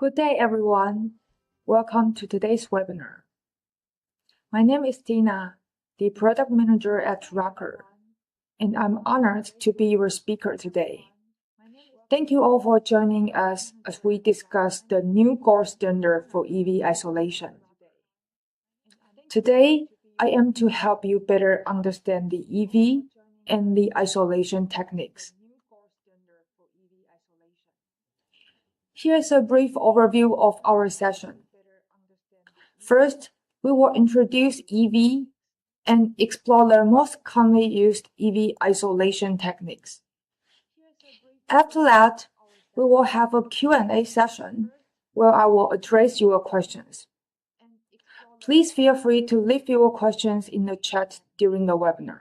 Good day, everyone. Welcome to today's webinar. My name is Tina, the product manager at ROCKER, and I'm honored to be your speaker today. Thank you all for joining us as we discuss the new gold standard for EV isolation. Today, I am to help you better understand the EV and the isolation techniques. Here's a brief overview of our session. First, we will introduce EV and explore the most commonly used EV isolation techniques. After that, we will have a Q&A session where I will address your questions. Please feel free to leave your questions in the chat during the webinar.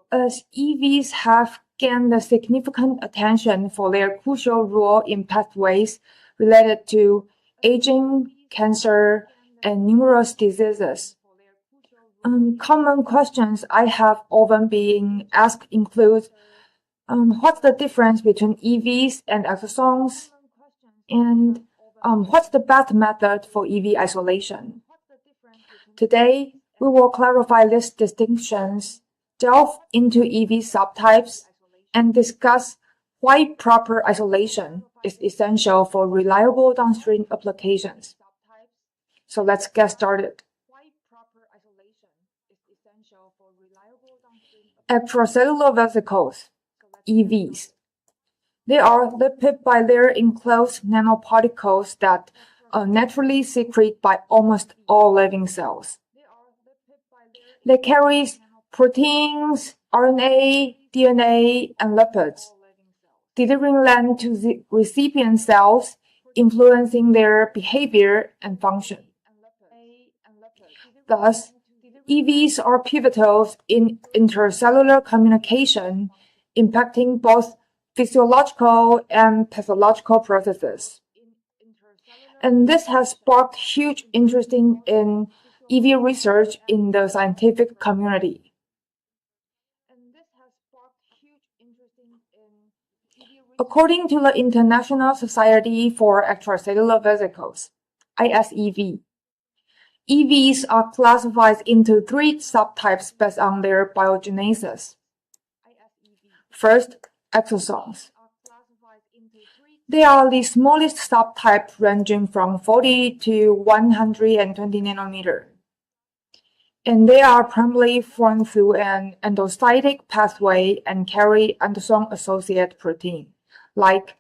As EVs have gained significant attention for their crucial role in pathways related to aging, cancer, and numerous diseases. Common questions I have often been asked include, what's the difference between EVs and exosomes? And what's the best method for EV isolation? Today, we will clarify these distinctions, delve into EV subtypes, and discuss why proper isolation is essential for reliable downstream applications. So let's get started. Extracellular vesicles, EVs. They are lipid bilayer enclosed nanoparticles that are naturally secreted by almost all living cells. They carry proteins, RNA, DNA, and lipids, delivering them to the recipient cells, influencing their behavior and function. Thus, EVs are pivotal in intercellular communication, impacting both physiological and pathological processes. And this has sparked huge interest in EV research in the scientific community. According to the International Society for Extracellular Vesicles, ISEV, EVs are classified into three subtypes based on their biogenesis. First, exosomes. They are the smallest subtype ranging from 40 to 120 nanometer. And they are primarily formed through an endocytic pathway and carry endosome-associated protein, like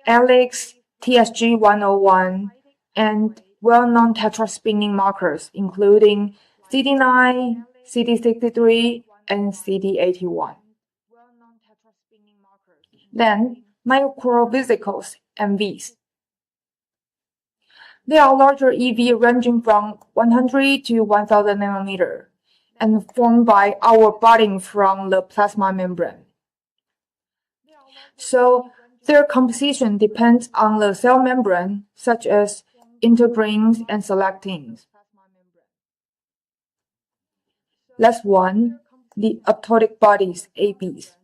ALEX, TSG101, and well-known tetraspinning markers, including CD9, CD63, and CD81. Then, microvesicles, MVs. They are larger EV ranging from 100 to 1000 nanometer and formed by our budding from the plasma membrane. So, their composition depends on the cell membrane, such as integrins and selectins. Last one, the apoptotic bodies, ABs.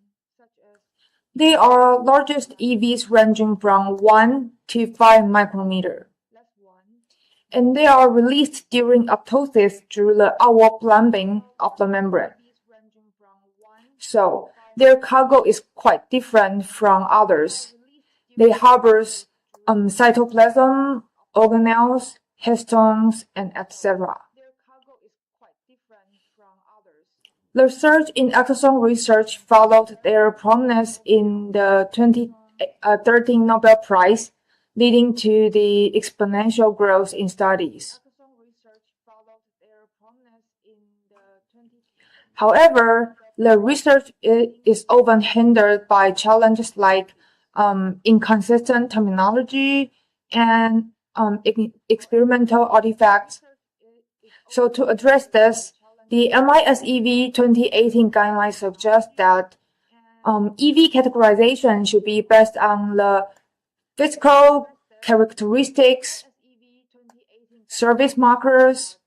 They are largest EVs ranging from 1 to 5 micrometer. And they are released during apoptosis through the outward plumbing of the membrane. So, their cargo is quite different from others. They harbor cytoplasm, organelles, histones, and etc. The surge in exosome research followed their prominence in the 2013 Nobel Prize, leading to the exponential growth in studies. However, the research is often hindered by challenges like inconsistent terminology and experimental artifacts. So to address this, the MISEV 2018 guidelines suggest that EV categorization should be based on the physical characteristics, service markers,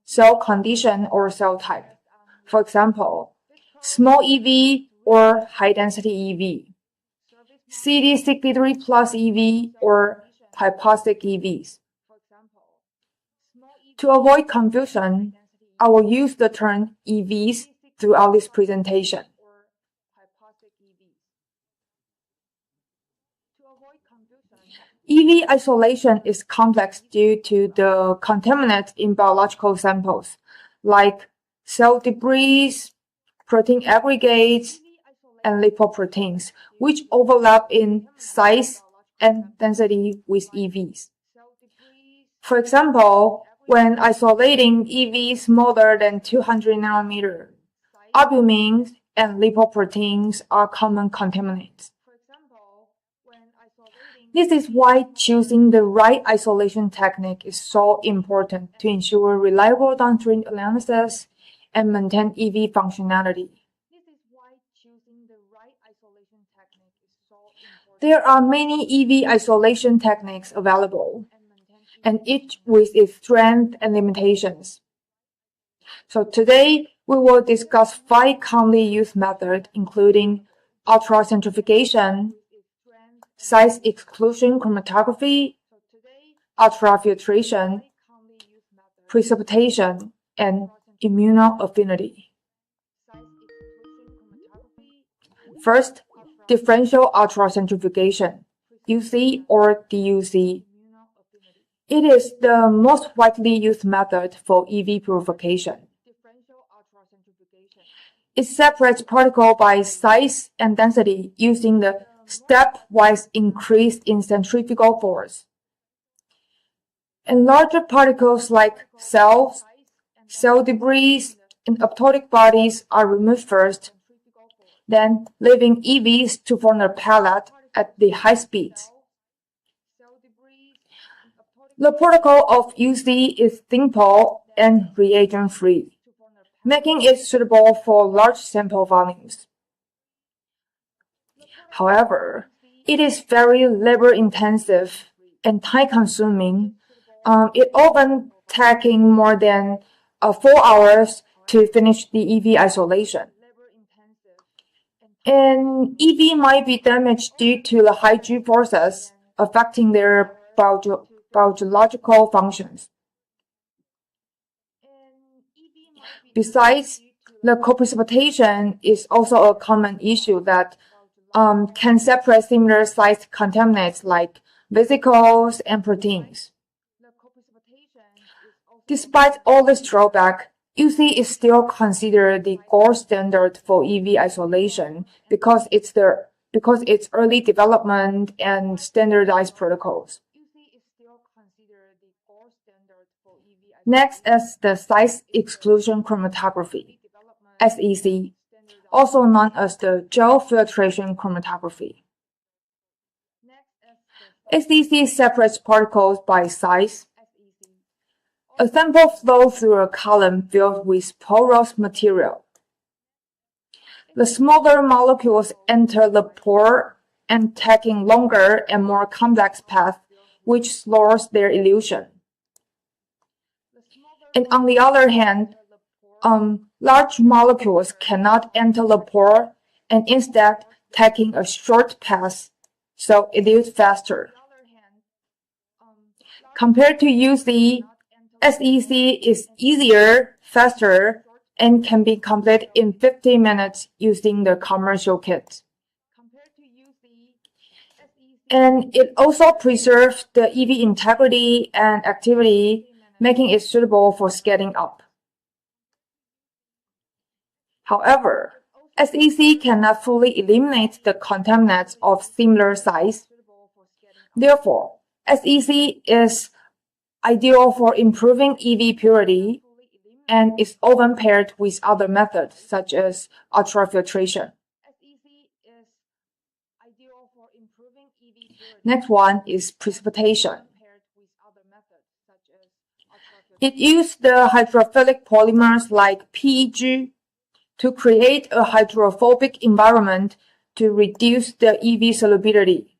cell condition, or cell type. For example, small EV or high-density EV, CD63 plus EV or hypoxic EVs. To avoid confusion, I will use the term EVs throughout this presentation. EV isolation is complex due to the contaminants in biological samples, like cell debris, protein aggregates, and lipoproteins, which overlap in size and density with EVs. For example, when isolating EVs smaller than 200 nanometer, albumin and lipoproteins are common contaminants. This is why choosing the right isolation technique is so important to ensure reliable downstream analysis and maintain EV functionality. There are many EV isolation techniques available, and each with its strengths and limitations. So today, we will discuss 5 commonly used methods, including ultracentrifugation, size exclusion chromatography, ultrafiltration, precipitation, and immunoaffinity. First, differential ultracentrifugation, UC or DUC. It is the most widely used method for EV purification. It separates particles by size and density using the stepwise increase in centrifugal force. And larger particles like cells, cell debris, and apoptotic bodies are removed first, then leaving EVs to form a pellet at the high speeds. The protocol of UC is simple and reagent-free, making it suitable for large sample volumes. However, it is very labor-intensive and time-consuming. It often taking more than 4 hours to finish the EV isolation. And EV might be damaged due to the high G forces affecting their biological functions. Besides, the co-precipitation is also a common issue that can separate similar sized contaminants like vesicles and proteins. Despite all this drawback, UC is still considered the gold standard for EV isolation because its early development and standardized protocols. Next is the size exclusion chromatography, SEC, also known as the gel filtration chromatography. SEC separates particles by size. A sample flows through a column filled with porous material. The smaller molecules enter the pore and taking longer and more complex path, which slows their elution. And on the other hand, large molecules cannot enter the pore and instead taking a short path, so elute faster. Compared to UC, SEC is easier, faster, and can be completed in 50 minutes using the commercial kit. And it also preserves the EV integrity and activity, making it suitable for scaling up. However, SEC cannot fully eliminate the contaminants of similar size. Therefore, SEC is ideal for improving EV purity and is often paired with other methods such as ultrafiltration. Next one is precipitation. It uses the hydrophilic polymers like PEG to create a hydrophobic environment to reduce the EV solubility.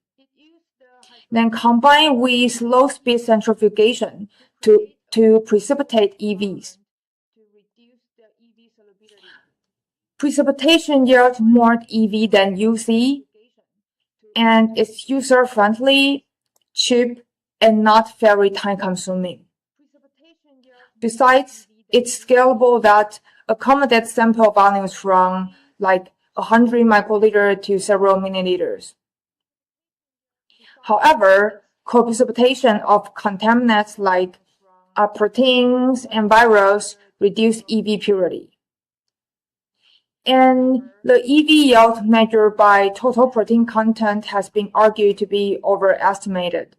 Then combine with low-speed centrifugation to precipitate EVs. Precipitation yields more EV than UC, and it's user-friendly, cheap, and not very time-consuming. Besides, it's scalable that accommodates sample volumes from like 100 microliter to several milliliters. However, co-precipitation of contaminants like proteins and viruses reduce EV purity. And the EV yield measured by total protein content has been argued to be overestimated.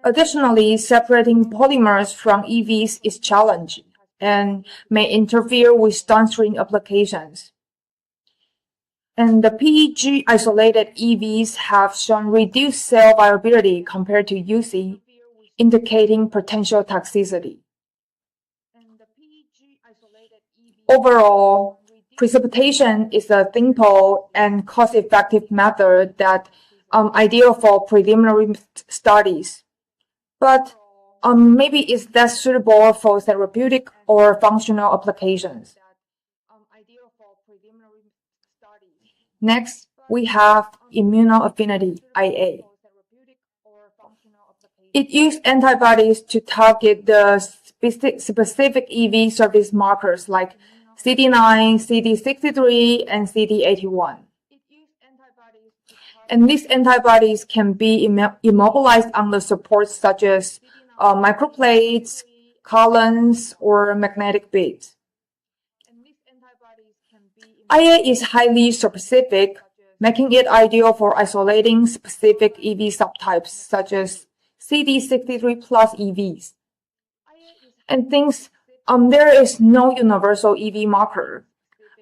Additionally, separating polymers from EVs is challenging and may interfere with downstream applications. And the PEG isolated EVs have shown reduced cell viability compared to UC, indicating potential toxicity. Overall, precipitation is a simple and cost-effective method that ideal for preliminary studies, but maybe it's less suitable for therapeutic or functional applications. Next, we have immunoaffinity, IA. It uses antibodies to target the specific EV surface markers like CD9, CD63, and CD81. And these antibodies can be immobilized on the supports such as microplates, columns, or magnetic beads. IA is highly specific, making it ideal for isolating specific EV subtypes such as CD63 plus EVs. And since there is no universal EV marker,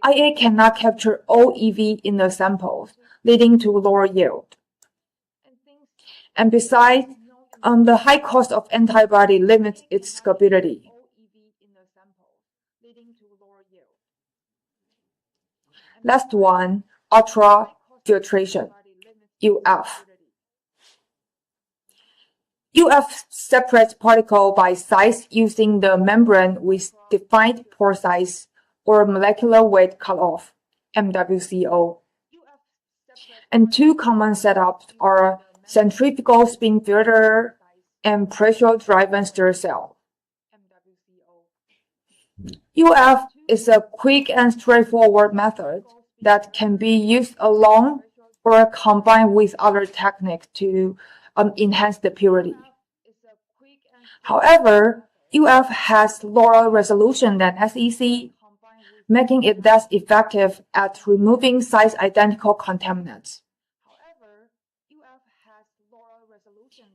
IA cannot capture all EV in the samples, leading to lower yield. And besides, the high cost of antibody limits its stability. Last one, ultrafiltration, UF. UF separates particle by size using the membrane with defined pore size or molecular weight cutoff, MWCO. And two common setups are centrifugal spin filter and pressure-driven stir cell. UF is a quick and straightforward method that can be used alone or combined with other techniques to enhance the purity. However, UF has lower resolution than SEC, making it less effective at removing size-identical contaminants.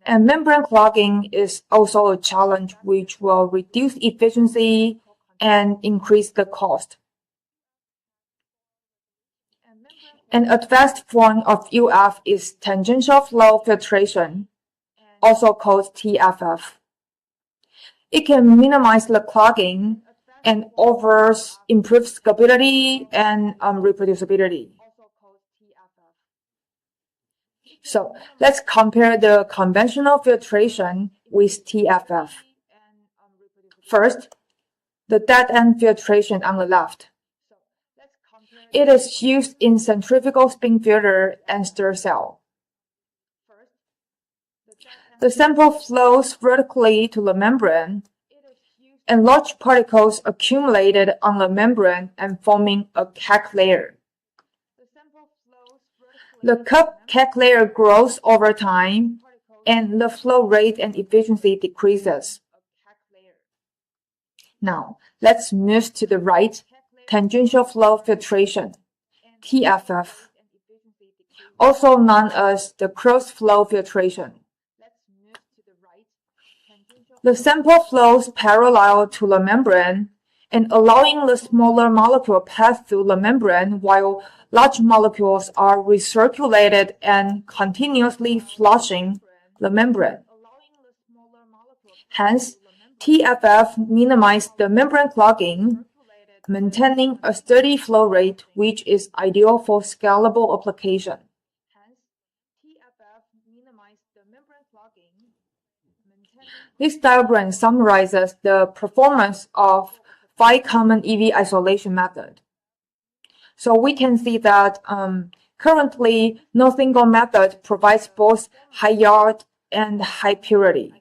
And membrane clogging is also a challenge which will reduce efficiency and increase the cost. An advanced form of UF is tangential flow filtration, also called TFF. It can minimize the clogging and offers improved stability and reproducibility. So let's compare the conventional filtration with TFF. First, the dead-end filtration on the left. It is used in centrifugal spin filter and stir cell. The sample flows vertically to the membrane, and large particles accumulated on the membrane and forming a cake layer. The cake layer grows over time, and the flow rate and efficiency decreases. Now, let's move to the right, tangential flow filtration, TFF, also known as the cross-flow filtration. The sample flows parallel to the membrane and allowing the smaller molecule pass through the membrane while large molecules are recirculated and continuously flushing the membrane. Hence, TFF minimizes the membrane clogging, maintaining a steady flow rate which is ideal for scalable application. This diagram summarizes the performance of 5 common EV isolation methods. So we can see that currently no single method provides both high yield and high purity.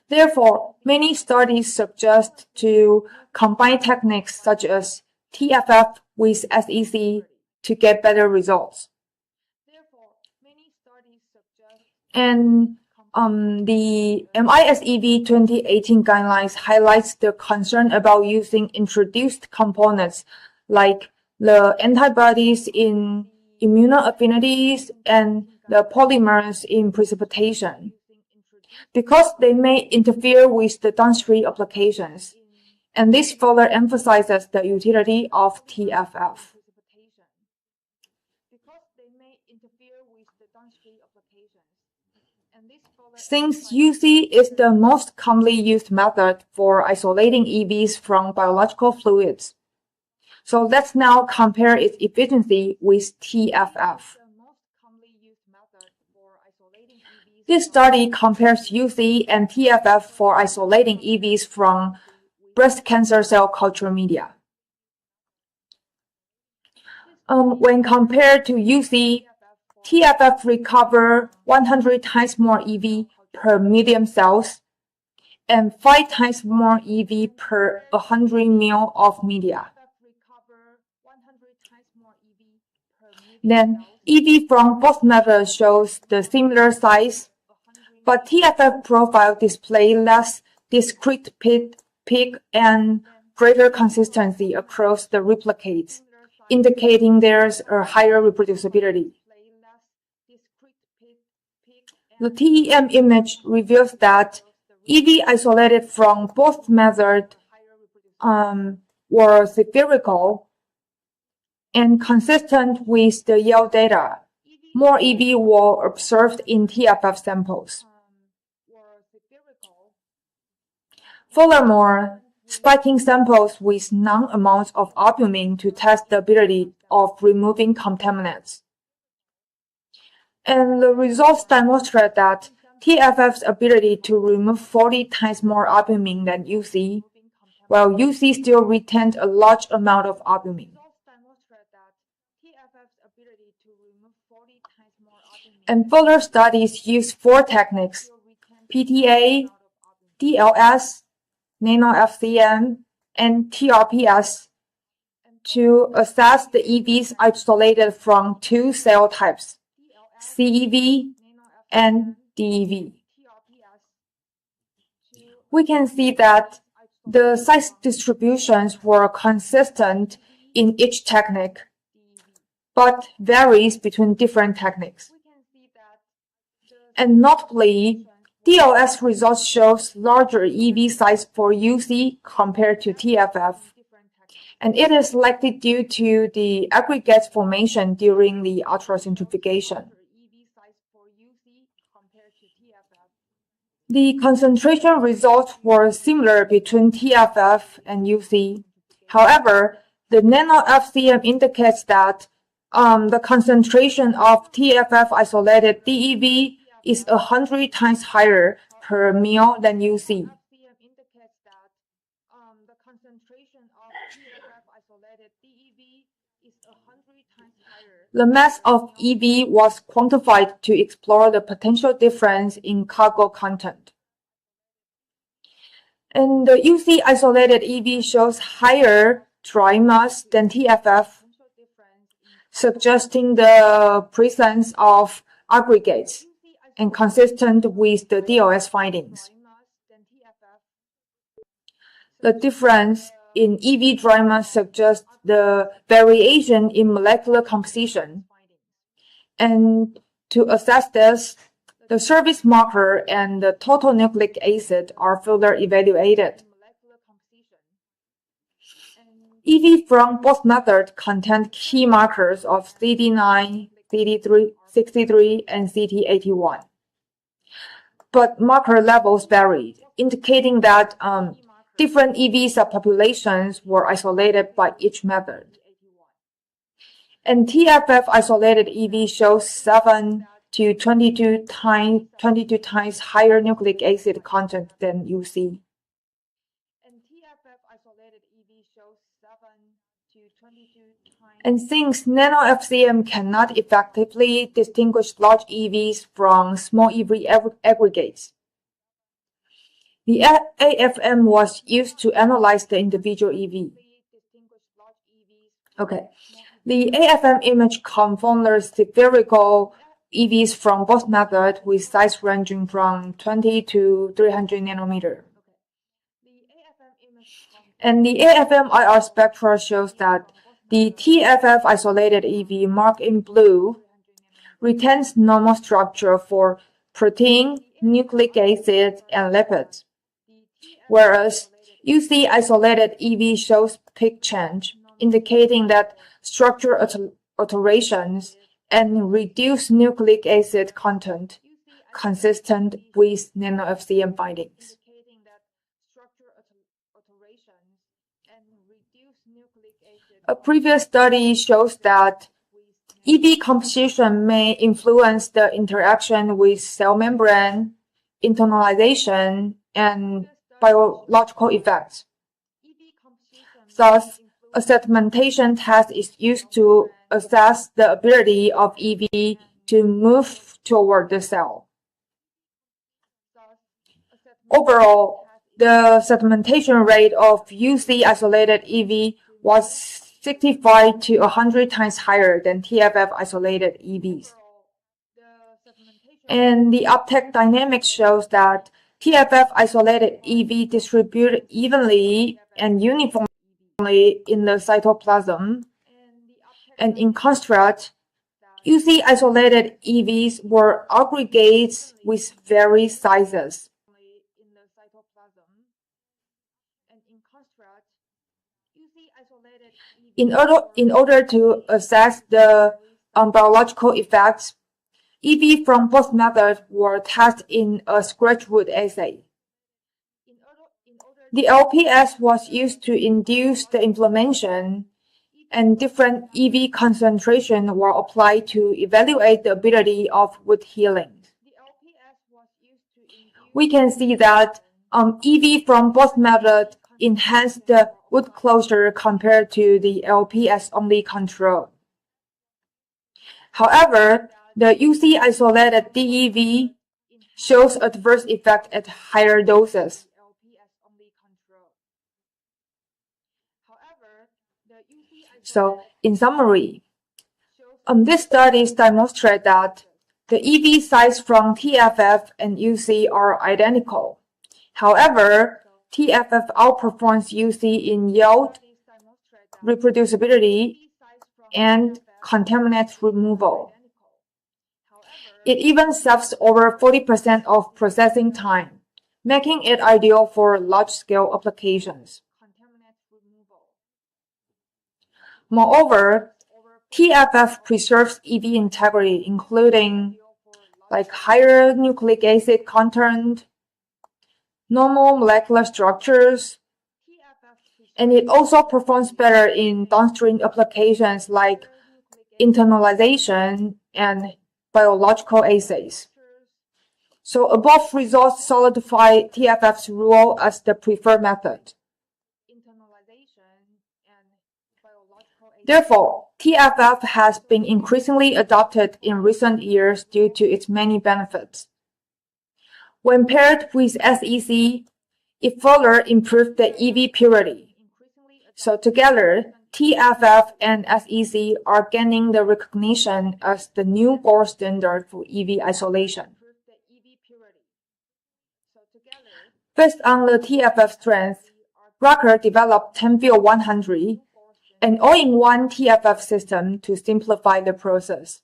Therefore, many studies suggest to combine techniques such as TFF with SEC to get better results. And the MISEV 2018 guidelines highlights the concern about using introduced components like the antibodies in immunoaffinities and the polymers in precipitation, because they may interfere with the downstream applications, and this further emphasizes the utility of TFF. Since UC is the most commonly used method for isolating EVs from biological fluids, so let's now compare its efficiency with TFF. This study compares UC and TFF for isolating EVs from breast cancer cell culture media. When compared to UC, TFF recover 100 times more EV per million cells and 5 times more EV per 100 ml of media. Then EV from both methods shows the similar size, but TFF profile display less discrete peak and greater consistency across the replicates, indicating there's a higher reproducibility. The TEM image reveals that EV isolated from both methods were spherical and consistent with the yield data. More EV were observed in TFF samples. Furthermore, spiking samples with known amounts of albumin to test the ability of removing contaminants. And the results demonstrate that TFF's ability to remove 40 times more albumin than UC, while UC still retained a large amount of albumin. And further studies use 4 techniques: PTA, DLS, nano-FCM, and TRPS to assess the EVs isolated from 2 cell types, CEV and DEV. We can see that the size distributions were consistent in each technique, but varies between different techniques. And notably, DLS results shows larger EV size for UC compared to TFF, and it is likely due to the aggregate formation during the ultracentrifugation. The concentration results were similar between TFF and UC. However, the nano-FCM indicates that the concentration of TFF isolated DEV is 100 times higher per ml than UC. The mass of EV was quantified to explore the potential difference in cargo content. And the UC isolated EV shows higher dry mass than TFF, suggesting the presence of aggregates and consistent with the DLS findings. The difference in EV dry mass suggests the variation in molecular composition. And to assess this, the surface marker and the total nucleic acid are further evaluated. EV from both methods contain key markers of CD9, CD63, and CT81. But marker levels varied, indicating that different EV subpopulations were isolated by each method. And TFF isolated EV shows 7 to 22 times higher nucleic acid content than UC. And since nano-FCM cannot effectively distinguish large EVs from small EV aggregates, the AFM was used to analyze the individual EV. Okay. The AFM image confounder spherical EVs from both methods with size ranging from 20 to 300 nanometer. And the AFM IR spectra shows that the TFF isolated EV marked in blue retains normal structure for protein, nucleic acid, and lipids, whereas UC isolated EV shows peak change, indicating that structure alterations and reduced nucleic acid content consistent with nano-FCM findings. A previous study shows that EV composition may influence the interaction with cell membrane, internalization, and biological effects. Thus, a segmentation test is used to assess the ability of EV to move toward the cell. Overall, the segmentation rate of UC isolated EV was 65 to 100 times higher than TFF isolated EVs. And the uptake dynamics shows that TFF isolated EV distribute evenly and uniformly in the cytoplasm. And in contrast, UC isolated EVs were aggregates with various sizes. In order to assess the biological effects, EV from both methods were tested in a Scratchwood assay. The LPS was used to induce the inflammation, and different EV concentrations were applied to evaluate the ability of wound healing. We can see that EV from both methods enhanced the wound closure compared to the LPS-only control. However, the UC isolated DEV shows adverse effect at higher doses. So, in summary, these studies demonstrate that the EV size from TFF and UC are identical. However, TFF outperforms UC in yield, reproducibility, and contaminant removal. It even saves over 40% of processing time, making it ideal for large-scale applications. Moreover, TFF preserves EV integrity, including higher nucleic acid content, normal molecular structures, and it also performs better in downstream applications like internalization and biological assays. So above results solidify TFF's role as the preferred method. Therefore, TFF has been increasingly adopted in recent years due to its many benefits. When paired with SEC, it further improved the EV purity. So together, TFF and SEC are gaining the recognition as the new gold standard for EV isolation. Based on the TFF strength, ROCKER developed Tanfil 100, an all-in-one TFF system to simplify the process.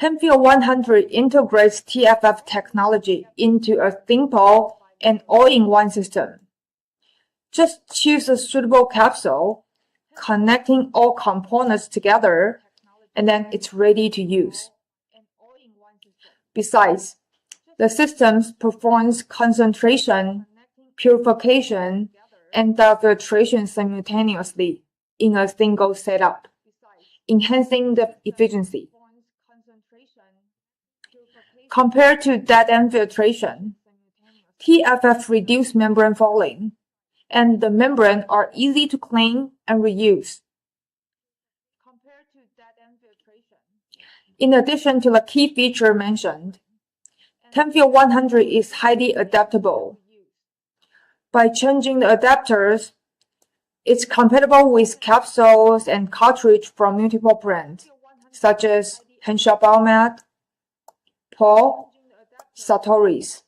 Tanfil 100 integrates TFF technology into a simple and all-in-one system. Just choose a suitable capsule, connecting all components together, and then it's ready to use. Besides, the system performs concentration, purification, and filtration simultaneously in a single setup, enhancing the efficiency. Compared to dead-end filtration, TFF reduce membrane falling, and the membrane are easy to clean and reuse. Compared to dead-end filtration, in addition to the key feature mentioned, Tanfil 100 is highly adaptable. By changing the adapters, it's compatible with capsules and cartridge from multiple brands, such as Henshaw Biomed, Paul, Sartori's,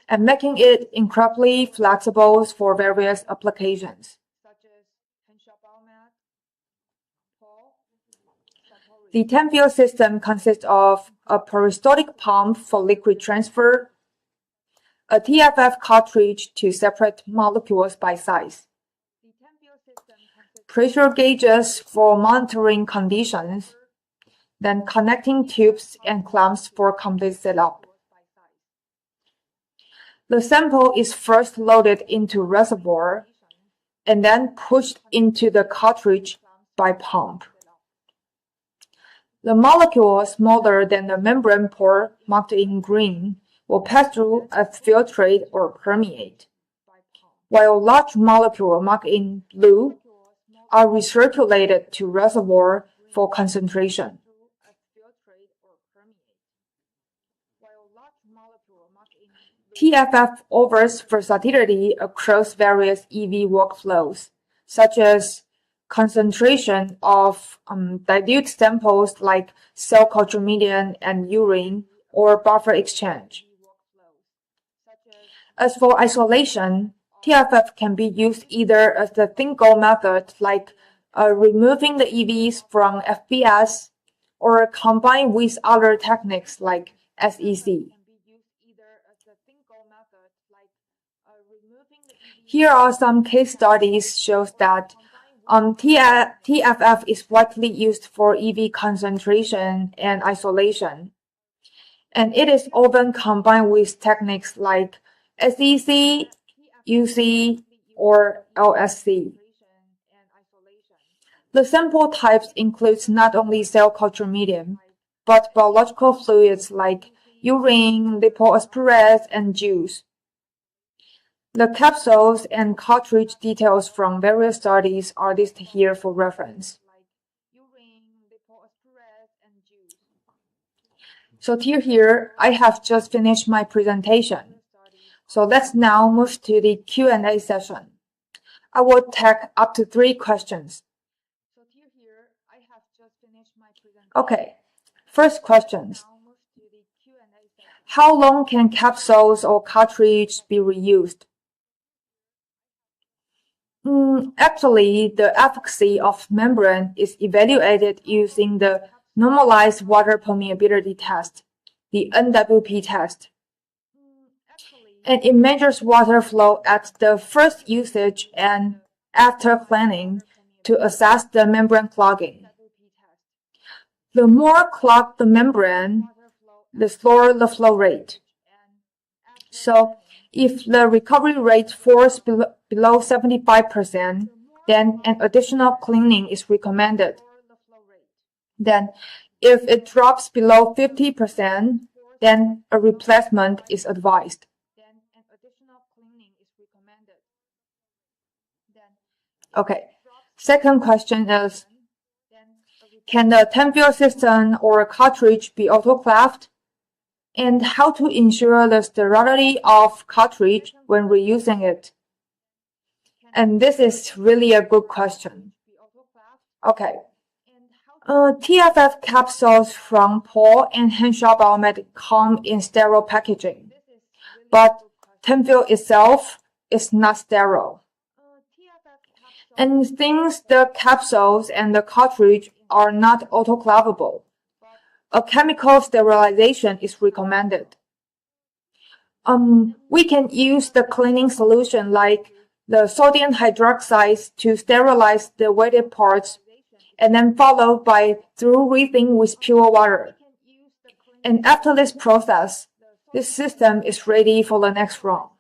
and making it incredibly flexible for various applications. The Tanfil system consists of a peristaltic pump for liquid transfer, a TFF cartridge to separate molecules by size, pressure gauges for monitoring conditions, then connecting tubes and clamps for complete setup. The sample is first loaded into reservoir and then pushed into the cartridge by pump. The molecule smaller than the membrane pore marked in green will pass through as filtrate or permeate, while large molecules marked in blue are recirculated to reservoir for concentration. TFF offers versatility across various EV workflows, such as concentration of dilute samples like cell culture medium and urine or buffer exchange. As for isolation, TFF can be used either as the thin-go method, like removing the EVs from FBS, or combined with other techniques like SEC. Here are some case studies shows that TFF is widely used for EV concentration and isolation, and it is often combined with techniques like SEC, UC, or LSC. The sample types includes not only cell culture medium, but biological fluids like urine, lipoaspirates, and juice. The capsules and cartridge details from various studies are listed here for reference. So here, I have just finished my presentation. So let's now move to the Q&A session. I will take up to 3 questions. Okay, first questions. How long can capsules or cartridge be reused? Actually, the efficacy of membrane is evaluated using the normalized water permeability test, the NWP test. And it measures water flow at the first usage and after cleaning to assess the membrane clogging. The more clogged the membrane, the slower the flow rate. So, if the recovery rate falls below 75%, then an additional cleaning is recommended. Then, if it drops below 50%, then a replacement is advised. Okay, second question is, can the Tanfil system or cartridge be autoclaved? And how to ensure the sterility of cartridge when reusing it? And this is really a good question. Okay. TFF capsules from Paul and Henshaw Biomed come in sterile packaging, but Tanfil itself is not sterile. And since the capsules and the cartridge are not autoclavable, a chemical sterilization is recommended. We can use the cleaning solution like the sodium hydroxide to sterilize the wetted parts, and then followed by through rinsing with pure water. And after this process, this system is ready for the next round.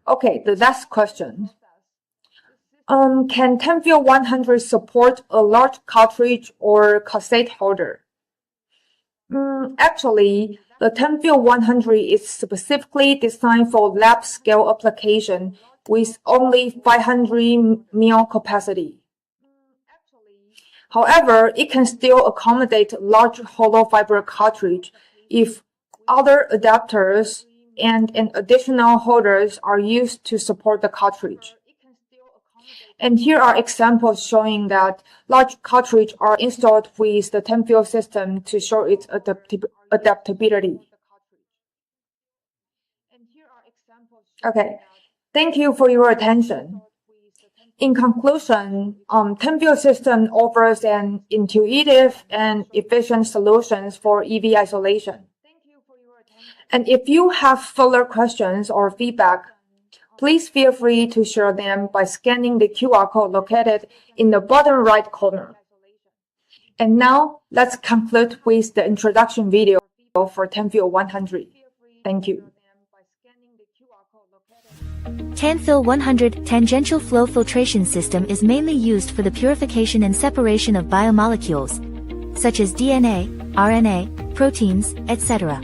Okay, the last question. Can Tanfil 100 support a large cartridge or cassette holder? Actually, the Tanfil 100 is specifically designed for lab-scale application with only 500 ml capacity. However, it can still accommodate large hollow fiber cartridge if other adapters and an additional holders are used to support the cartridge. And here are examples showing that large cartridges are installed with the Tanfil system to show its adaptability. Okay, thank you for your attention. In conclusion, Tanfil system offers an intuitive and efficient solutions for EV isolation. And if you have further questions or feedback, please feel free to share them by scanning the QR code located in the bottom right corner. And now, let's conclude with the introduction video for Tanfil 100. Thank you. Tanfil 100 tangential flow filtration system is mainly used for the purification and separation of biomolecules, such as DNA, RNA, proteins, etc.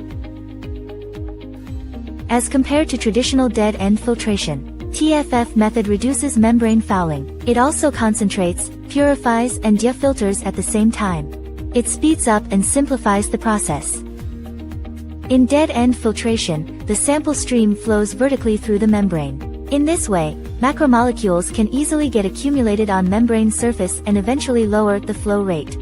As compared to traditional dead-end filtration, TFF method reduces membrane fouling. It also concentrates, purifies, and defilters at the same time. It speeds up and simplifies the process. In dead-end filtration, the sample stream flows vertically through the membrane. In this way, macromolecules can easily get accumulated on membrane surface and eventually lower the flow rate.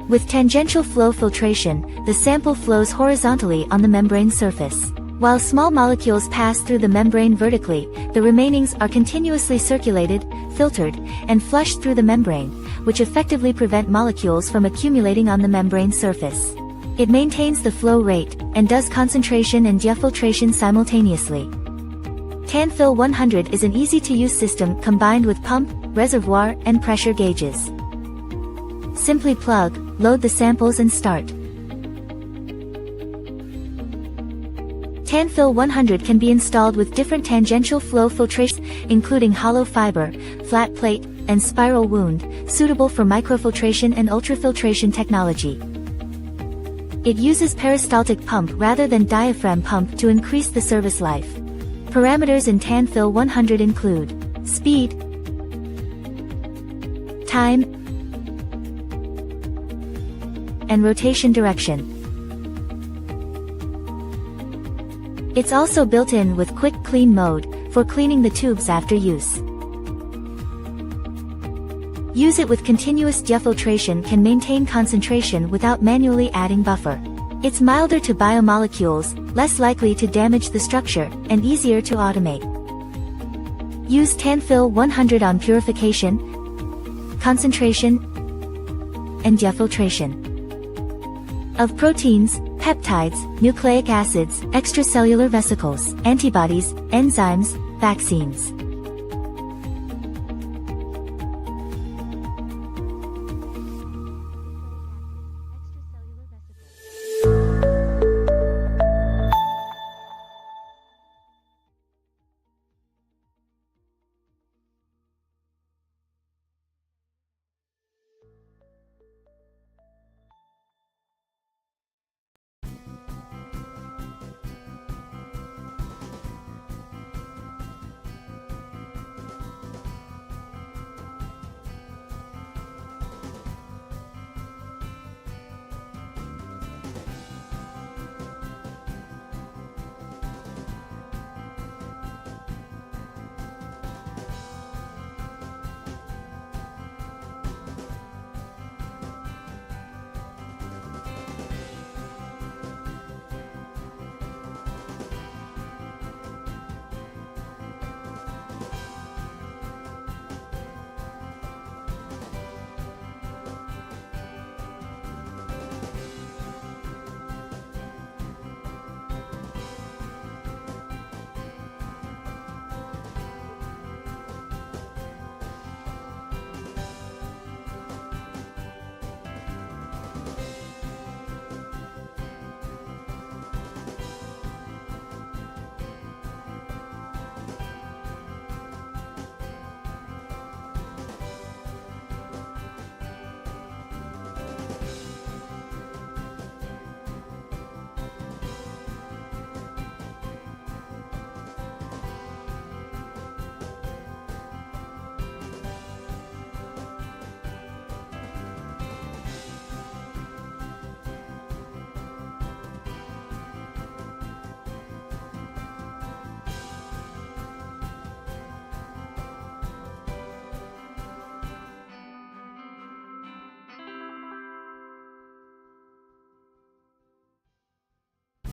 With tangential flow filtration, the sample flows horizontally on the membrane surface. While small molecules pass through the membrane vertically, the remainings are continuously circulated, filtered, and flushed through the membrane, which effectively prevent molecules from accumulating on the membrane surface. It maintains the flow rate, and does concentration and defiltration simultaneously. Tanfil 100 is an easy-to-use system combined with pump, reservoir, and pressure gauges. Simply plug, load the samples and start. Tanfil 100 can be installed with different tangential flow filtration, including hollow fiber, flat plate, and spiral wound, suitable for microfiltration and ultrafiltration technology. It uses peristaltic pump rather than diaphragm pump to increase the service life. Parameters in Tanfil 100 include speed, time, and rotation direction. It's also built in with quick clean mode for cleaning the tubes after use. Use it with continuous defiltration can maintain concentration without manually adding buffer. It's milder to biomolecules, less likely to damage the structure, and easier to automate. Use Tanfil 100 on purification, concentration, and defiltration of proteins, peptides, nucleic acids, extracellular vesicles, antibodies, enzymes, vaccines.